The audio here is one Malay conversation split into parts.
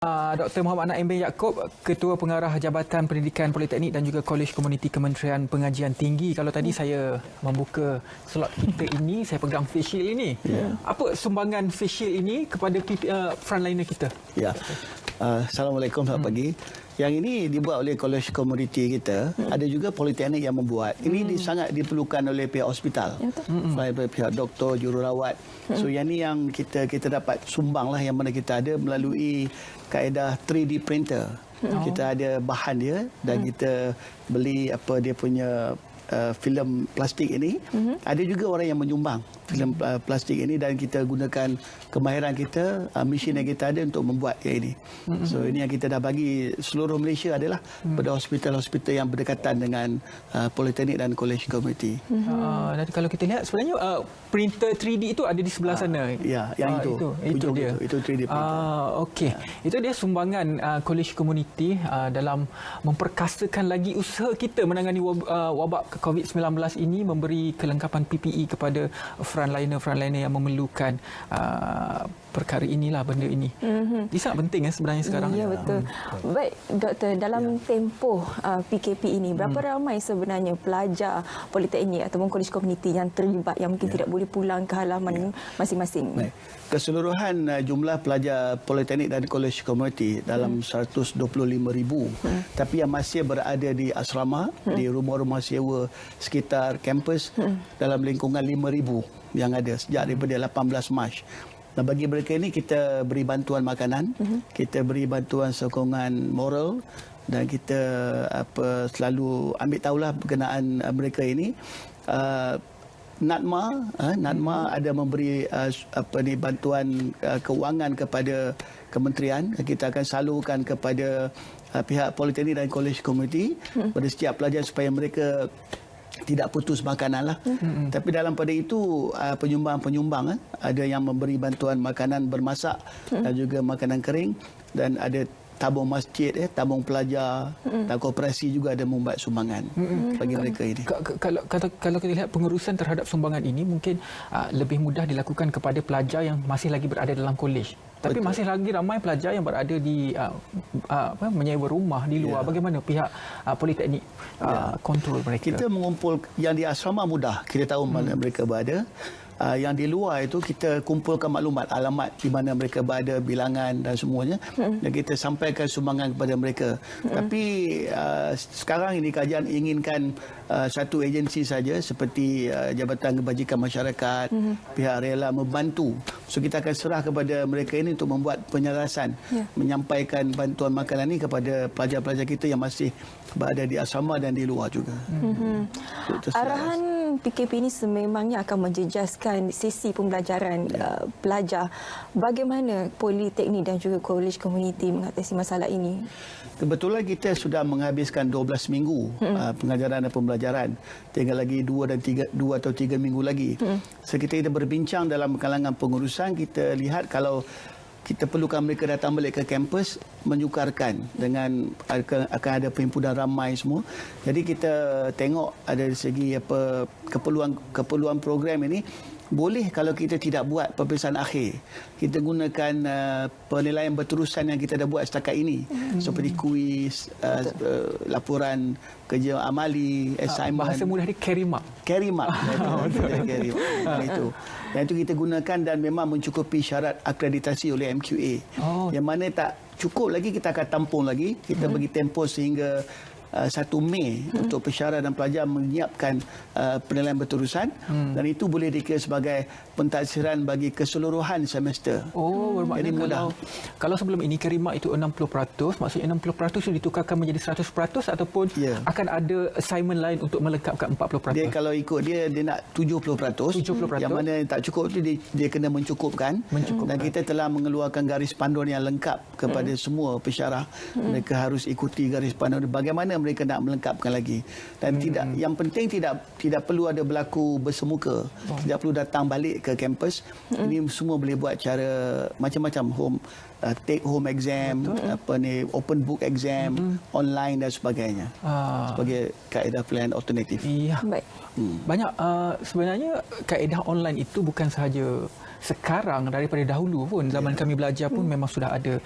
Dr. Muhammad Naim bin Yaakob, Ketua Pengarah Jabatan Pendidikan Politeknik dan juga Kolej Komuniti Kementerian Pengajian Tinggi. Kalau tadi saya membuka slot kita ini, saya pegang face shield ini. Apa sumbangan face shield ini kepada frontliner kita? Ya. Assalamualaikum, selamat pagi. Yang ini dibuat oleh Kolej Komuniti kita. Ada juga politeknik yang membuat. Ini sangat diperlukan oleh pihak hospital. Oleh pihak doktor, jururawat. So yang ni yang kita dapat sumbang lah, yang mana kita ada melalui kaedah 3D printer. Kita ada bahan dia dan kita beli apa dia punya filem plastik ini. Ada juga orang yang menyumbang filem plastik ini dan kita gunakan kemahiran kita, mesin yang kita ada untuk membuat yang ini. So ini yang kita dah bagi seluruh Malaysia adalah pada hospital-hospital yang berdekatan dengan politeknik dan kolej komuniti. Nanti kalau kita lihat sebenarnya printer 3D itu ada di sebelah sana. Ya, yang itu dia. Itu 3D printer. Okey. Itu dia sumbangan kolej komuniti dalam memperkasakan lagi usaha kita menangani wabak COVID-19 ini, memberi kelengkapan PPE kepada frontliner yang memerlukan perkara inilah, benda ini. Ini sangat penting sebenarnya sekarang. Ya, betul. Baik, Doktor, dalam tempoh PKP ini, berapa ramai sebenarnya pelajar politeknik ataupun kolej komuniti yang terlibat, yang mungkin tidak boleh pulang ke halaman masing-masing? Baik. Keseluruhan jumlah pelajar politeknik dan kolej komuniti dalam 125,000. Tapi yang masih berada di asrama, di rumah-rumah sewa sekitar kampus, dalam lingkungan 5,000 yang ada sejak daripada 18 Mac. Nah, bagi mereka ini kita beri bantuan makanan, kita beri bantuan sokongan moral dan kita selalu ambil tahulah berkenaan mereka ini. NADMA ada memberi bantuan keuangan kepada kementerian. Kita akan salurkan kepada pihak politeknik dan kolej komuniti pada setiap pelajar supaya mereka tidak putus makanan lah. Tapi dalam pada itu penyumbang-penyumbang ada yang memberi bantuan makanan bermasak dan juga makanan kering, dan ada tabung masjid, tabung pelajar dan koperasi juga ada membuat sumbangan bagi mereka ini. Kalau kita lihat pengurusan terhadap sumbangan ini mungkin lebih mudah dilakukan kepada pelajar yang masih lagi berada dalam kolej. Tapi betul, masih lagi ramai pelajar yang berada di menyewa rumah di luar. Bagaimana pihak politeknik kontrol mereka? Kita mengumpul yang di asrama mudah. Kita tahu mana mereka berada. Yang di luar itu kita kumpulkan maklumat, alamat di mana mereka berada, bilangan dan semuanya, dan kita sampaikan sumbangan kepada mereka. Tapi sekarang ini kajian inginkan satu agensi saja seperti Jabatan Kebajikan Masyarakat, pihak rela membantu. So kita akan serah kepada mereka ini untuk membuat penyelarasan, menyampaikan bantuan makanan ini kepada pelajar-pelajar kita yang masih berada di asrama dan di luar juga. Arahan PKP ini sememangnya akan menjejaskan sisi pembelajaran pelajar. Bagaimana politeknik dan juga kolej komuniti mengatasi masalah ini? Kebetulan kita sudah menghabiskan 12 minggu pengajaran dan pembelajaran. Tinggal lagi 2 atau 3 minggu lagi. So kita berbincang dalam kalangan pengurusan, kita lihat kalau kita perlukan mereka datang balik ke kampus, menyukarkan dengan akan ada perhimpunan ramai semua. Jadi kita tengok ada segi keperluan program ini. Boleh kalau kita tidak buat peperiksaan akhir, kita gunakan penilaian berterusan yang kita dah buat setakat ini, seperti kuis, laporan kerja amali, assignment. Bahasa mudah dia carry mark. Carry mark. Itu. Dan itu kita gunakan dan memang mencukupi syarat akreditasi oleh MQA. Yang mana tak cukup lagi, kita akan tampung lagi. Kita bagi tempoh sehingga 1 Mei untuk pesara dan pelajar menyiapkan penilaian berterusan, dan itu boleh dikira sebagai pentaksiran bagi keseluruhan semester. Bermakna kalau sebelum ini carry mark itu 60%, maksudnya 60% itu ditukarkan menjadi 100% ataupun akan ada assignment lain untuk melengkapkan 40%? Dia kalau ikut dia nak 70%. Yang mana tak cukup itu dia kena mencukupkan. Dan kita telah mengeluarkan garis panduan yang lengkap kepada semua pesyarah. Mereka harus ikuti garis panduan bagaimana mereka nak melengkapkan lagi. Dan yang penting tidak perlu ada berlaku bersemuka. Tidak perlu datang balik ke kampus. Ini semua boleh buat cara macam-macam, take home exam, open book exam, online dan sebagainya. Sebagai kaedah pilihan alternatif. Iya. Baik. Banyak sebenarnya kaedah online itu bukan sahaja sekarang daripada dahulu pun zaman kami belajar pun memang sudah ada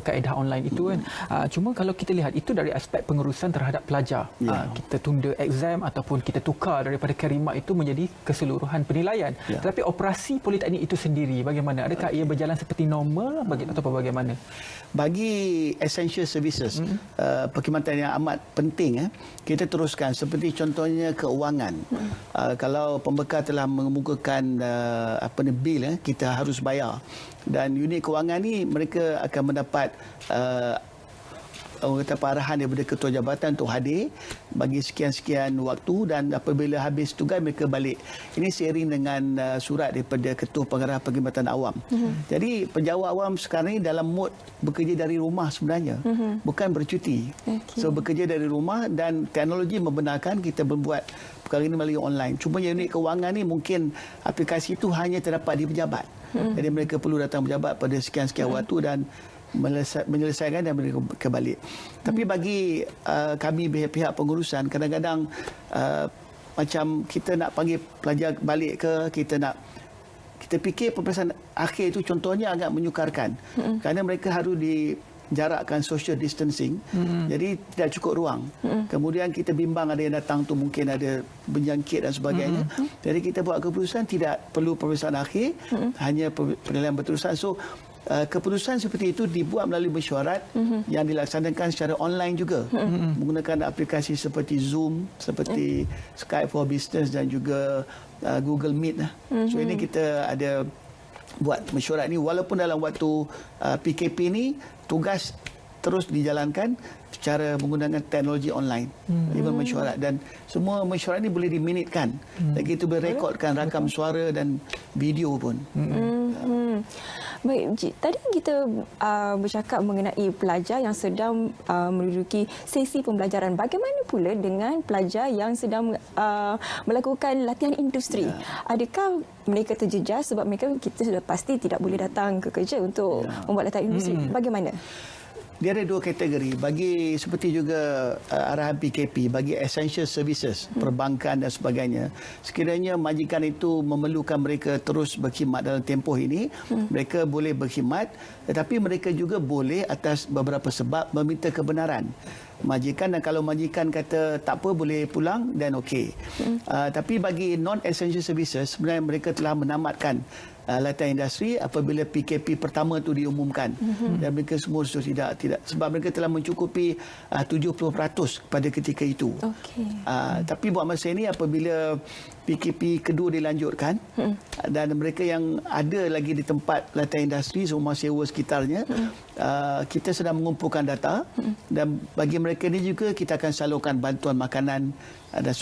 kaedah online itu kan. Cuma kalau kita lihat itu dari aspek pengurusan terhadap pelajar. Kita tunda exam ataupun kita tukar daripada kerimat itu menjadi keseluruhan penilaian. Tetapi operasi politeknik itu sendiri bagaimana? Adakah ia berjalan seperti normal atau bagaimana? Bagi essential services, perkhidmatan yang amat penting, kita teruskan seperti contohnya keuangan. Kalau pembekal telah mengemukakan bil, kita harus bayar. Dan unit kewangan ni mereka akan mendapat arahan daripada ketua jabatan untuk hadir bagi sekian-sekian waktu, dan apabila habis tugas mereka balik. Ini seiring dengan surat daripada ketua pengarah perkhidmatan awam. Jadi penjawat awam sekarang ini dalam mod bekerja dari rumah sebenarnya, bukan bercuti. So bekerja dari rumah, dan teknologi membenarkan kita membuat perkara ini melalui online. Cuma unit kewangan ni mungkin aplikasi itu hanya terdapat di pejabat. Jadi mereka perlu datang pejabat pada sekian-sekian waktu dan menyelesaikan dan mereka balik. Tapi bagi kami pihak pengurusan, kadang-kadang macam kita nak panggil pelajar balik ke, kita fikir peperiksaan akhir itu contohnya agak menyukarkan. Kerana mereka harus dijarakkan social distancing. Jadi tidak cukup ruang. Kemudian kita bimbang ada yang datang tu mungkin ada berjangkit dan sebagainya. Jadi kita buat keputusan tidak perlu peperiksaan akhir, hanya penilaian berterusan. So keputusan seperti itu dibuat melalui mesyuarat yang dilaksanakan secara online juga, menggunakan aplikasi seperti Zoom, seperti Skype for Business dan juga Google Meet. So ini kita ada buat mesyuarat ni walaupun dalam waktu PKP ni tugas terus dijalankan secara menggunakan teknologi online, even mesyuarat, dan semua mesyuarat ni boleh diminitkan, dan kita boleh rekodkan rakam suara dan video pun. Baik, Encik. Tadi kita bercakap mengenai pelajar yang sedang menduduki sesi pembelajaran. Bagaimana pula dengan pelajar yang sedang melakukan latihan industri? Adakah mereka terjejas sebab kita sudah pasti tidak boleh datang ke kerja untuk membuat latihan industri? Bagaimana? Dia ada dua kategori. Bagi seperti juga arahan PKP, bagi essential services, perbankan dan sebagainya, sekiranya majikan itu memerlukan mereka terus berkhidmat dalam tempoh ini, mereka boleh berkhidmat, tetapi mereka juga boleh atas beberapa sebab meminta kebenaran majikan, dan kalau majikan kata tak apa boleh pulang, dan okey. Tapi bagi non-essential services, sebenarnya mereka telah menamatkan latihan industri apabila PKP pertama itu diumumkan, dan mereka semua sudah tidak sebab mereka telah mencukupi 70% pada ketika itu. Tapi buat masa ini apabila PKP kedua dilanjutkan, dan mereka yang ada lagi di tempat latihan industri, rumah sewa sekitarnya, kita sedang mengumpulkan data, dan bagi mereka ini juga kita akan salurkan bantuan makanan dan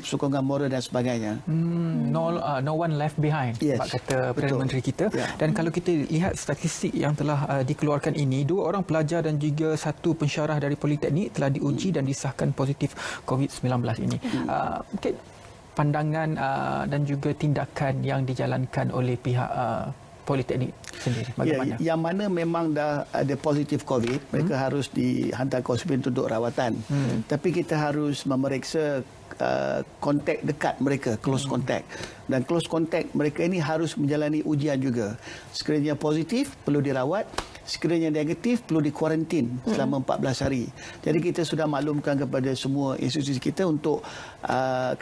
sokongan moral dan sebagainya. No one left behind, kata Perdana Menteri kita. Dan kalau kita lihat statistik yang telah dikeluarkan ini, 2 orang pelajar dan juga 1 pensyarah dari Politeknik telah diuji dan disahkan positif COVID-19 ini. Mungkin pandangan dan juga tindakan yang dijalankan oleh pihak Politeknik sendiri bagaimana? Yang mana memang dah ada positif COVID, mereka harus dihantar ke hospital untuk rawatan. Tapi kita harus memeriksa kontak dekat mereka, close contact. Dan close contact mereka ini harus menjalani ujian juga. Sekiranya positif, perlu dirawat. Sekiranya negatif, perlu dikuarantin selama 14 hari. Jadi kita sudah maklumkan kepada semua institusi kita untuk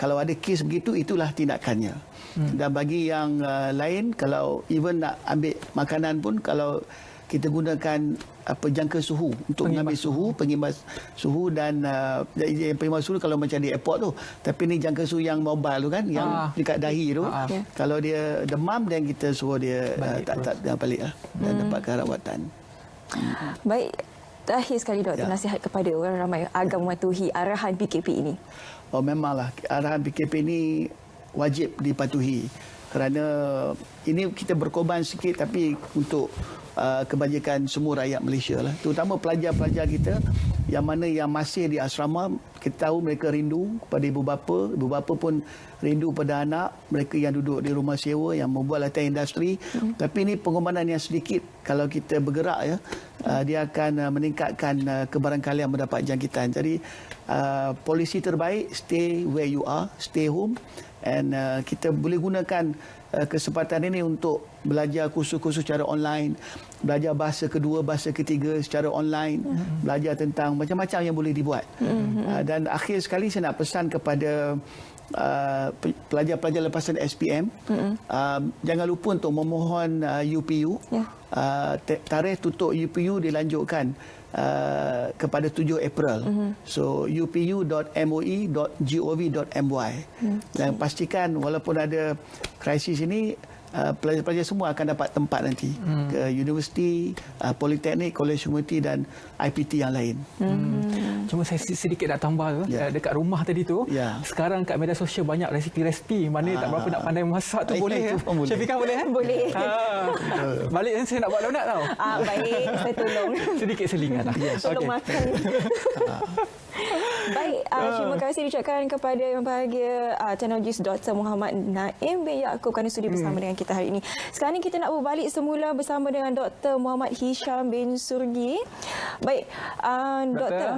kalau ada kes begitu, itulah tindakannya. Dan bagi yang lain, kalau even nak ambil makanan pun, kalau kita gunakan jangka suhu untuk mengambil suhu, pengimbas suhu, dan pengimbas suhu kalau macam di airport tu. Tapi ni jangka suhu yang mobile tu kan, yang dekat dahi tu. Kalau dia demam, dan kita suruh dia tak balik lah, dan dapatkan rawatan. Baik, terakhir sekali Doktor, nasihat kepada orang ramai agar mematuhi arahan PKP ini. Memanglah arahan PKP ini wajib dipatuhi, kerana ini kita berkorban sikit tapi untuk kebajikan semua rakyat Malaysia lah, terutama pelajar-pelajar kita yang mana yang masih di asrama. Kita tahu mereka rindu pada ibu bapa pun rindu pada anak mereka yang duduk di rumah sewa, yang membuat latihan industri. Tapi ini pengorbanan yang sedikit kalau kita bergerak dia akan meningkatkan kebarangkalian mendapat jangkitan. Jadi polisi terbaik, stay where you are, stay home, and kita boleh gunakan kesempatan ini untuk belajar kursus-kursus secara online, belajar bahasa kedua, bahasa ketiga secara online, belajar tentang macam-macam yang boleh dibuat. Dan akhir sekali saya nak pesan kepada pelajar-pelajar lepasan SPM, jangan lupa untuk memohon UPU. Tarikh tutup UPU dilanjutkan kepada 7 April. So upu.moi.gov.my. Dan pastikan walaupun ada krisis ini, pelajar-pelajar semua akan dapat tempat nanti ke universiti, politeknik, kolej komuniti dan IPT yang lain. Cuma saya sedikit nak tambah dekat rumah tadi tu. Sekarang kat media sosial banyak resipi-resipi. Mana tak berapa nak pandai masak tu boleh. Chef Ika boleh kan? Boleh. Balik saya nak buat donat tau. Baik, saya tolong. Sedikit selingan lah. Tolong makan. Baik, terima kasih diucapkan kepada Yang Berbahagia Teknologis Dr. Muhammad Naim bin Yaakob kerana sudi bersama dengan kita hari ini. Sekarang ni kita nak berbalik semula bersama dengan Dr. Muhammad Hisham bin Surgi. Baik, Doktor.